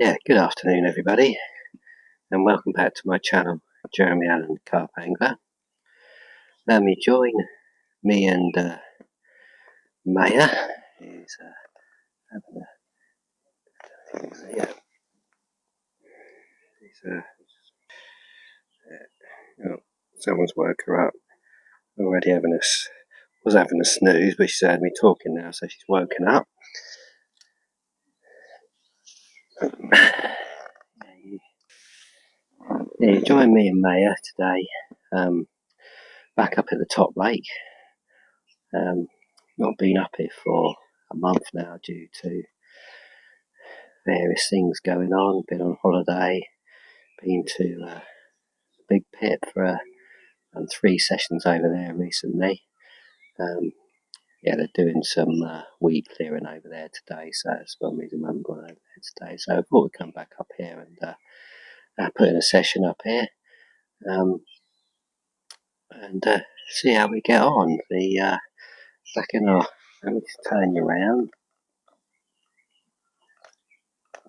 Yeah, good afternoon everybody, and welcome back to my channel, Jeremy Allen Carp Angler. Let me join me and Maya, who's having someone's woke her up, already was having a snooze, but she's heard me talking now, so she's woken up. You join me and Maya today, back up at the top lake. Not been up here for a month now due to various things going on. Been on holiday, been to the Big Pit for done 3 sessions over there recently. They're doing some weed clearing over there today, so that's one reason I haven't gone over there today. So I thought we'd come back up here and put in a session up here and see how we get on. Back in our, let me just turn you around.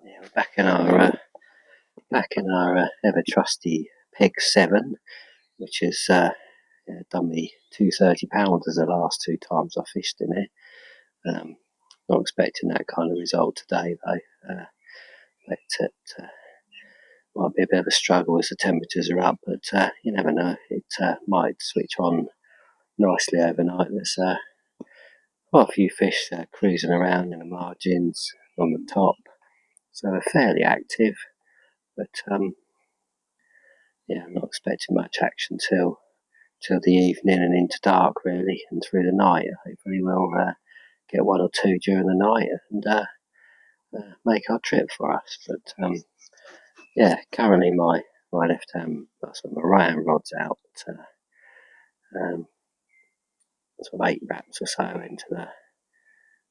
Yeah, we're back in our ever trusty Peg 7, which has done me 230 pounders the last 2 times I fished in it. Not expecting that kind of result today though. But it might be a bit of a struggle as the temperatures are up, but you never know, it might switch on nicely overnight. There's quite a few fish cruising around in the margins on the top, so they're fairly active, but I'm not expecting much action till the evening and into dark really, and through the night. Hopefully we'll get 1 or 2 during the night and make our trip for us. But currently my right hand rod's out, sort of 8 wraps or so into the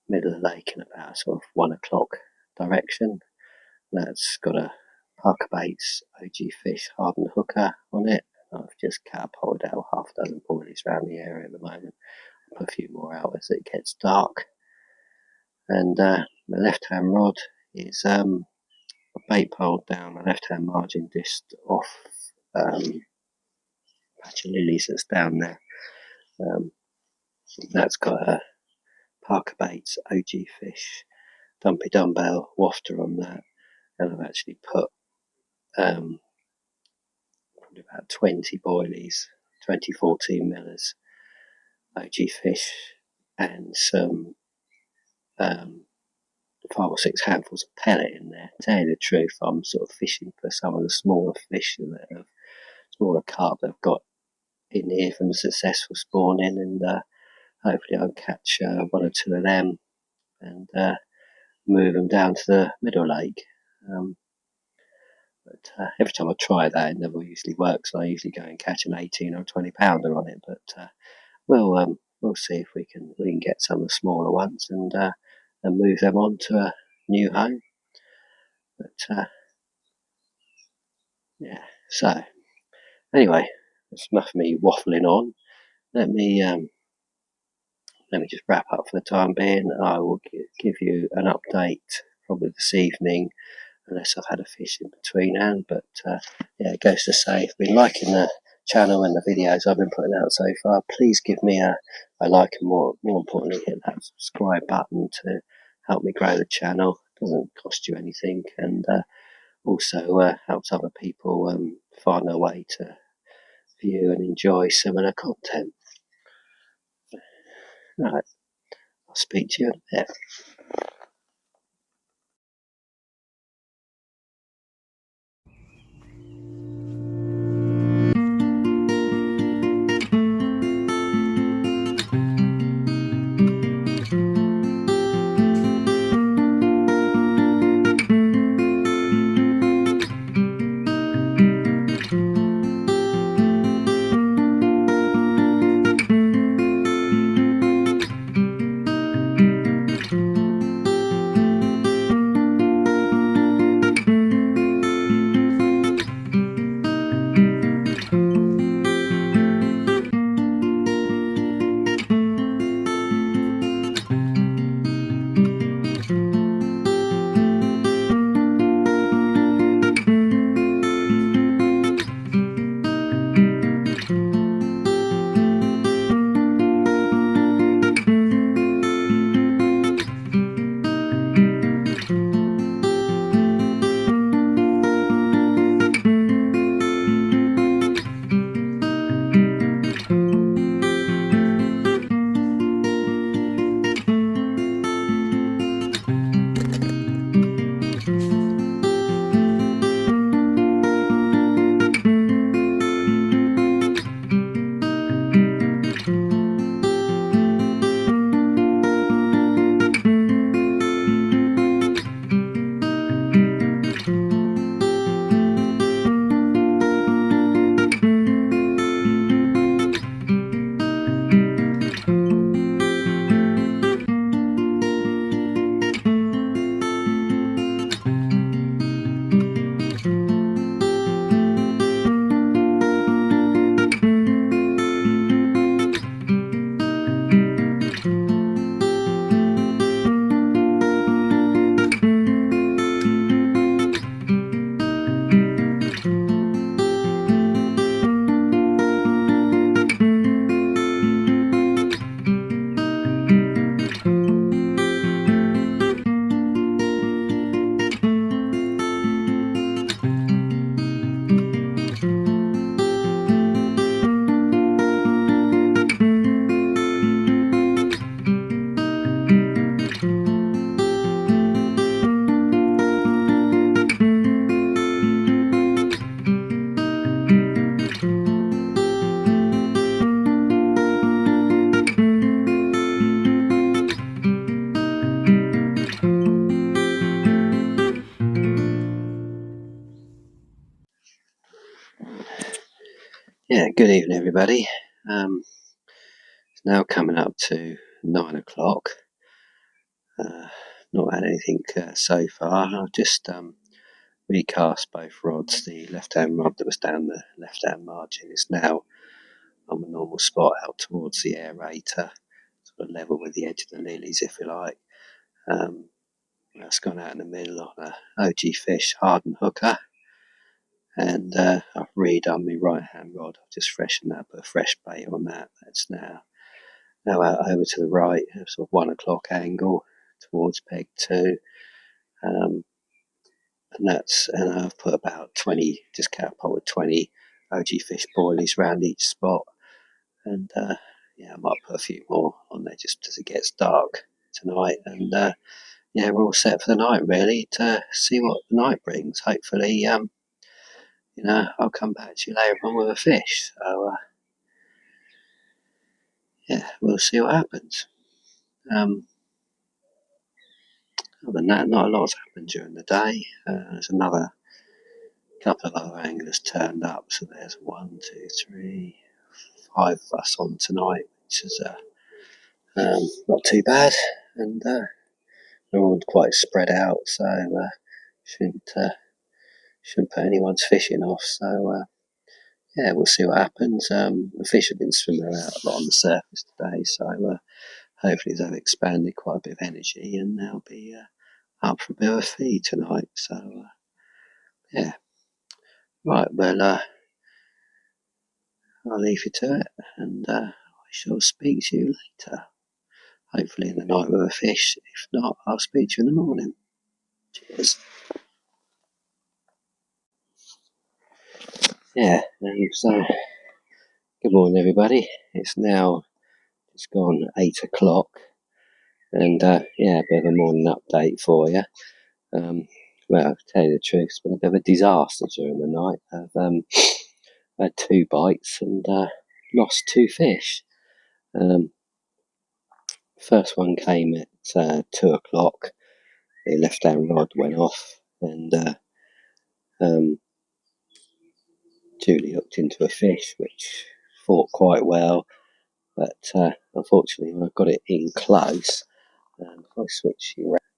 middle of the lake in about sort of 1 o'clock direction. That's got a Parker Baits OG Fish hardened hooker on it. I've just catapulted out half a dozen boilies around the area at the moment. I'll put a few more out as it gets dark. And my left hand rod is a bait pole down my left hand margin, just off patch of lilies that's down there. That's got a Parker Baits OG Fish dumpy dumbbell wafter on that, and I've actually put probably about 20 boilies, 2014 millers OG Fish, and some 5 or 6 handfuls of pellet in there. To tell you the truth, I'm sort of fishing for some of the smaller fish that smaller carp that I've got in here from a successful spawning, and hopefully I'll catch 1 or 2 of them and move them down to the middle lake. But every time I try that, it never usually works. I usually go and catch an 18 or 20 pounder on it, but we'll see if we can get some of the smaller ones and move them on to a new home. But so anyway, that's enough of me waffling on. Let me just wrap up for the time being. I will give you an update probably this evening, unless I've had a fish in between hand. But it goes to say, if you've been liking the channel and the videos I've been putting out so far, please give me a like, and more importantly, hit that subscribe button to help me grow the channel. It doesn't cost you anything, and also helps other people find their way to view and enjoy similar content. Right, I'll speak to you in a bit. Yeah, good evening, everybody. It's now coming up to 9 o'clock. Not had anything so far. I've just recast both rods. The left-hand rod that was down the left-hand margin is now on the normal spot out towards the aerator, sort of level with the edge of the lilies, if you like. That's gone out in the middle on a OG Fish hardened hooker. And I've redone my right-hand rod. I've just freshened up, a fresh bait on that. That's now out over to the right, sort of 1 o'clock angle towards peg 2. And I've put about 20, just catapulted 20 OG Fish boilies round each spot. And I might put a few more on there just as it gets dark tonight. And we're all set for the night, really, to see what the night brings. Hopefully, I'll come back to you later on with a fish. So, we'll see what happens. Other than that, not a lot's happened during the day. There's another couple of other anglers turned up, so there's 1, 2, 3, 5 of us on tonight, which is not too bad. And we're all quite spread out, so shouldn't put anyone's fishing off. So we'll see what happens. The fish have been swimming around a lot on the surface today, so hopefully they've expanded quite a bit of energy, and they'll be up for a bit of a feed tonight. So right, well, I'll leave you to it, and I shall speak to you later. Hopefully in the night with a fish. If not, I'll speak to you in the morning. Cheers. So good morning, everybody. It's now gone 8 o'clock, and a bit of a morning update for you. Well, to tell you the truth, it's been a bit of a disaster during the night. I've had 2 bites and lost 2 fish. First one came at 2 o'clock. The left-hand rod went off, and Julie hooked into a fish which fought quite well, but unfortunately when I got it in close, if I switch you around,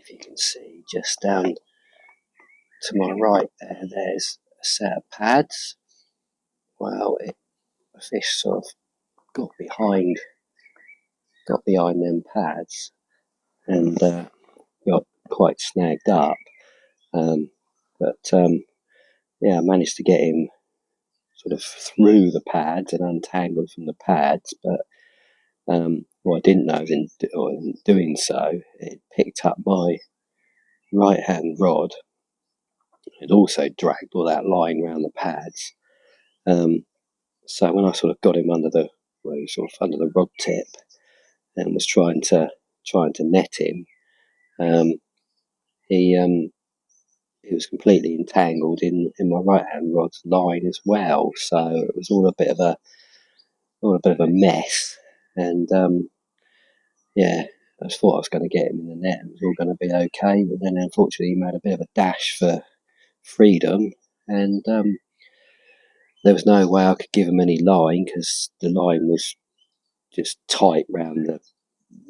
if you can see just down to my right there's a set of pads. Well, the fish sort of got behind them pads and got quite snagged up, but I managed to get him sort of through the pads and untangled from the pads, but what I didn't know in doing so, it picked up my right-hand rod. It also dragged all that line around the pads. So when I sort of got him under the rod tip and was trying to net him, he was completely entangled in my right-hand rod's line as well. So it was all a bit of a mess, and I just thought I was going to get him in the net and it was all going to be okay, but then unfortunately he made a bit of a dash for freedom, and there was no way I could give him any line because the line was just tight round the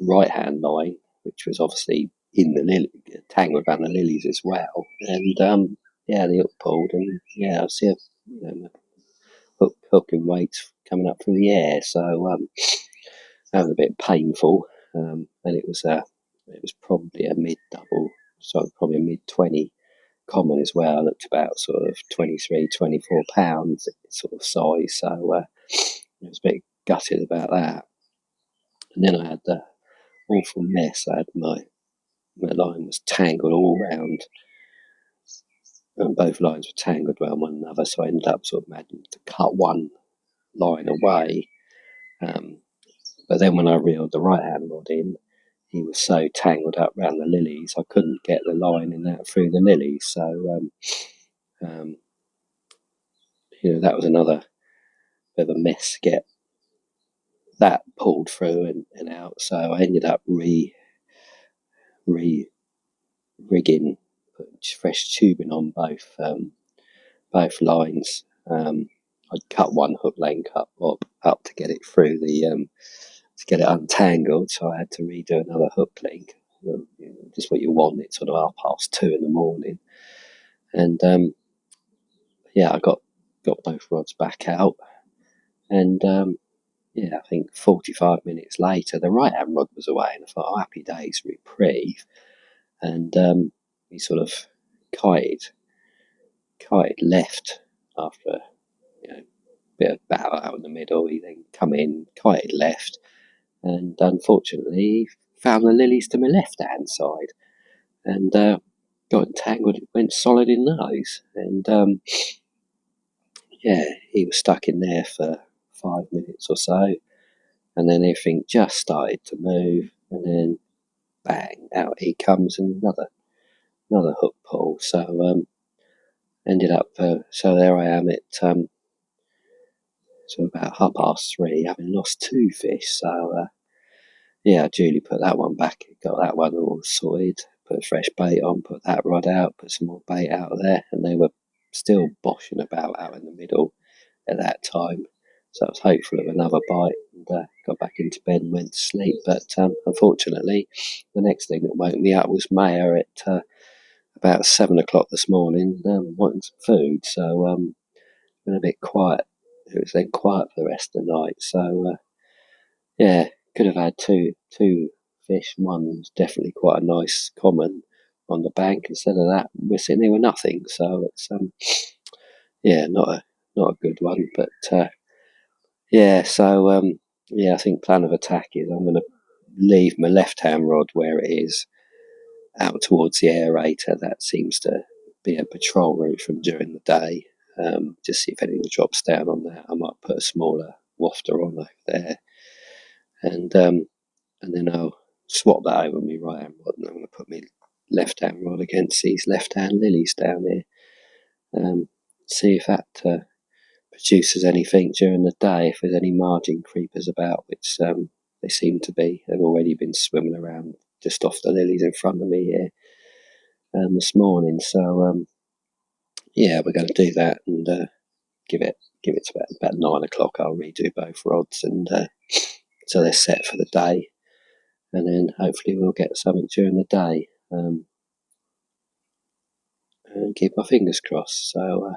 right hand line, which was obviously in the tangled around the lilies as well, and the hook pulled, and I see hook and weights coming up through the air, so that was a bit painful, and it was probably a mid double, so probably a mid 20 common as well. It looked about sort of 23, 24 pounds sort of size, so I was a bit gutted about that. And then I had the awful mess. I had my line was tangled all round, and both lines were tangled around one another, so I ended up sort of having to cut one line away. But then when I reeled the right hand rod in, he was so tangled up round the lilies, I couldn't get the line in that through the lilies. So, that was another bit of a mess to get that pulled through and out. So I ended up rigging, putting fresh tubing on both lines, I'd cut one hook length up to get it through the to get it untangled, so I had to redo another hook link. Just what you want. It's sort of 2:30 in the morning, and yeah, I got both rods back out, and yeah, I think 45 minutes later, the right hand rod was away, and I thought, oh, happy days, reprieve, and he sort of kited left after a bit of battle out in the middle. He then come in, kited left, and unfortunately found the lilies to my left hand side, and got entangled. It went solid in those, and yeah, he was stuck in there for 5 minutes or so, and then everything just started to move, and then bang, out he comes, and another hook pull. So ended up, so there I am at so about 3:30, having lost 2 fish. So yeah, I duly put that one back, got that one all sorted, put fresh bait on, put that rod out, put some more bait out of there, and they were still boshing about out in the middle at that time. So I was hopeful of another bite, and got back into bed and went to sleep. But unfortunately, the next thing that woke me up was Maya at about 7 o'clock this morning, wanting some food. So been a bit quiet. It was then quiet for the rest of the night. So yeah, could have had two fish. One was definitely quite a nice common on the bank. Instead of that, we're sitting there with nothing. So it's yeah, not a good one. But yeah, so yeah, I think plan of attack is I'm going to leave my left hand rod where it is, out towards the aerator. That seems to be a patrol route from during the day. Just see if anything drops down on that. I might put a smaller wafter on over there, and then I'll swap that over my right hand rod, and I'm going to put my left hand rod against these left hand lilies down here. See if that produces anything during the day, if there's any margin creepers about, which they seem to be. They've already been swimming around just off the lilies in front of me here this morning. So yeah, we're going to do that, and give it to about 9 o'clock. I'll redo both rods, and so they're set for the day, and then hopefully we'll get something during the day, and keep my fingers crossed. So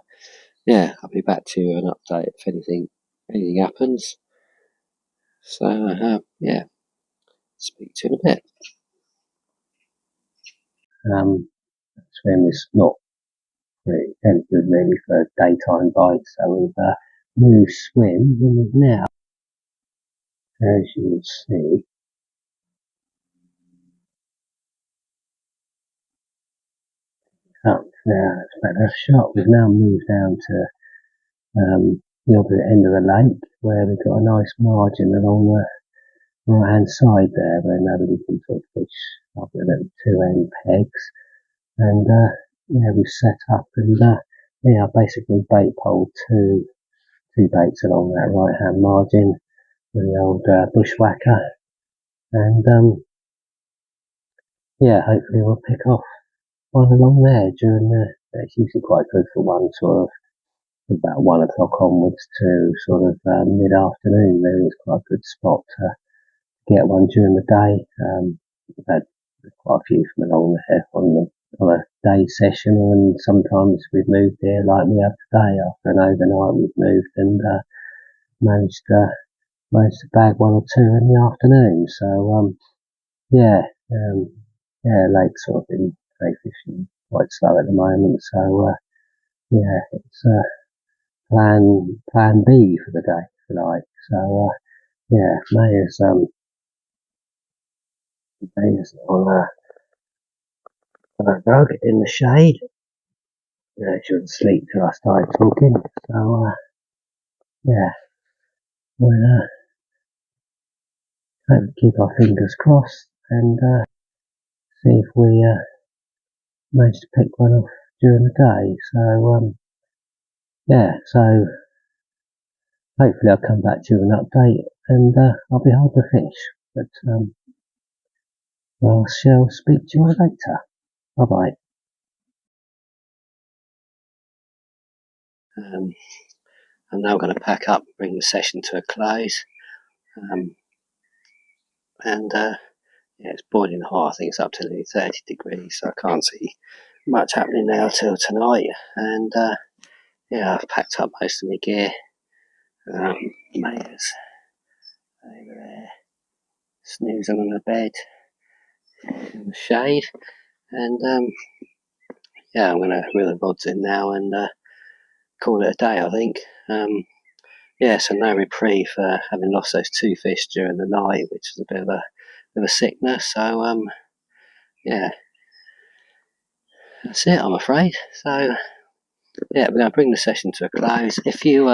yeah, I'll be back to you an update if anything happens. So yeah, speak to you in a bit. Swim is not really any good really for daytime bites, so we've moved swim, and we've now, as you will see, up now. It's better shot. We've now moved down to the opposite end of the lake, where we've got a nice margin along the right hand side there, where nobody can sort of fish up with little 2 end pegs. And yeah, we've set up, and yeah, I basically bait poled two baits along that right hand margin with the old bushwhacker, and yeah, hopefully we'll pick off one along there during it's usually quite good for one sort of about 1 o'clock onwards to sort of mid-afternoon. Really, it's quite a good spot to get one during the day. We've had quite a few from along there on a day session, and sometimes we've moved here like we have today. After an overnight, we've moved and managed to bag one or two in the afternoon. So yeah, lake's sort of been day fishing quite slow at the moment. So yeah, it's plan B for the day, if you like. So yeah, Maya's on a rug in the shade. She wouldn't sleep till I started talking. So yeah, we'll keep our fingers crossed and see if we manage to pick one off during the day. So yeah, so hopefully I'll come back to you with an update, and I'll be hard to fish. But I shall speak to you later. Bye bye. I'm now going to pack up, bring the session to a close, and yeah, it's boiling hot. I think it's up to nearly 30 degrees, so I can't see much happening now till tonight. And yeah, I've packed up most of my gear. Maya's over there, snoozing on the bed in the shade, and yeah, I'm going to reel the rods in now and call it a day, I think. Yeah, so no reprieve for having lost those 2 fish during the night, which was a bit of a sickness. So yeah, that's it, I'm afraid. So yeah, we're going to bring the session to a close. If you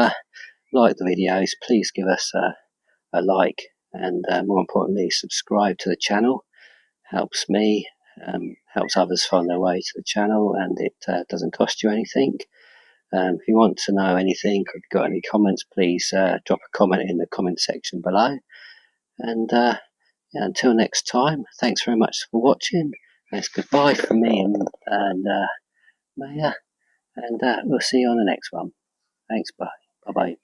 like the videos, please give us a like, and more importantly, subscribe to the channel. Helps me, helps others find their way to the channel, and it doesn't cost you anything. If you want to know anything, or if you've got any comments, please drop a comment in the comment section below. And yeah, until next time, thanks very much for watching. It's goodbye from me and Maya, and we'll see you on the next one. Thanks, bye. Bye-bye.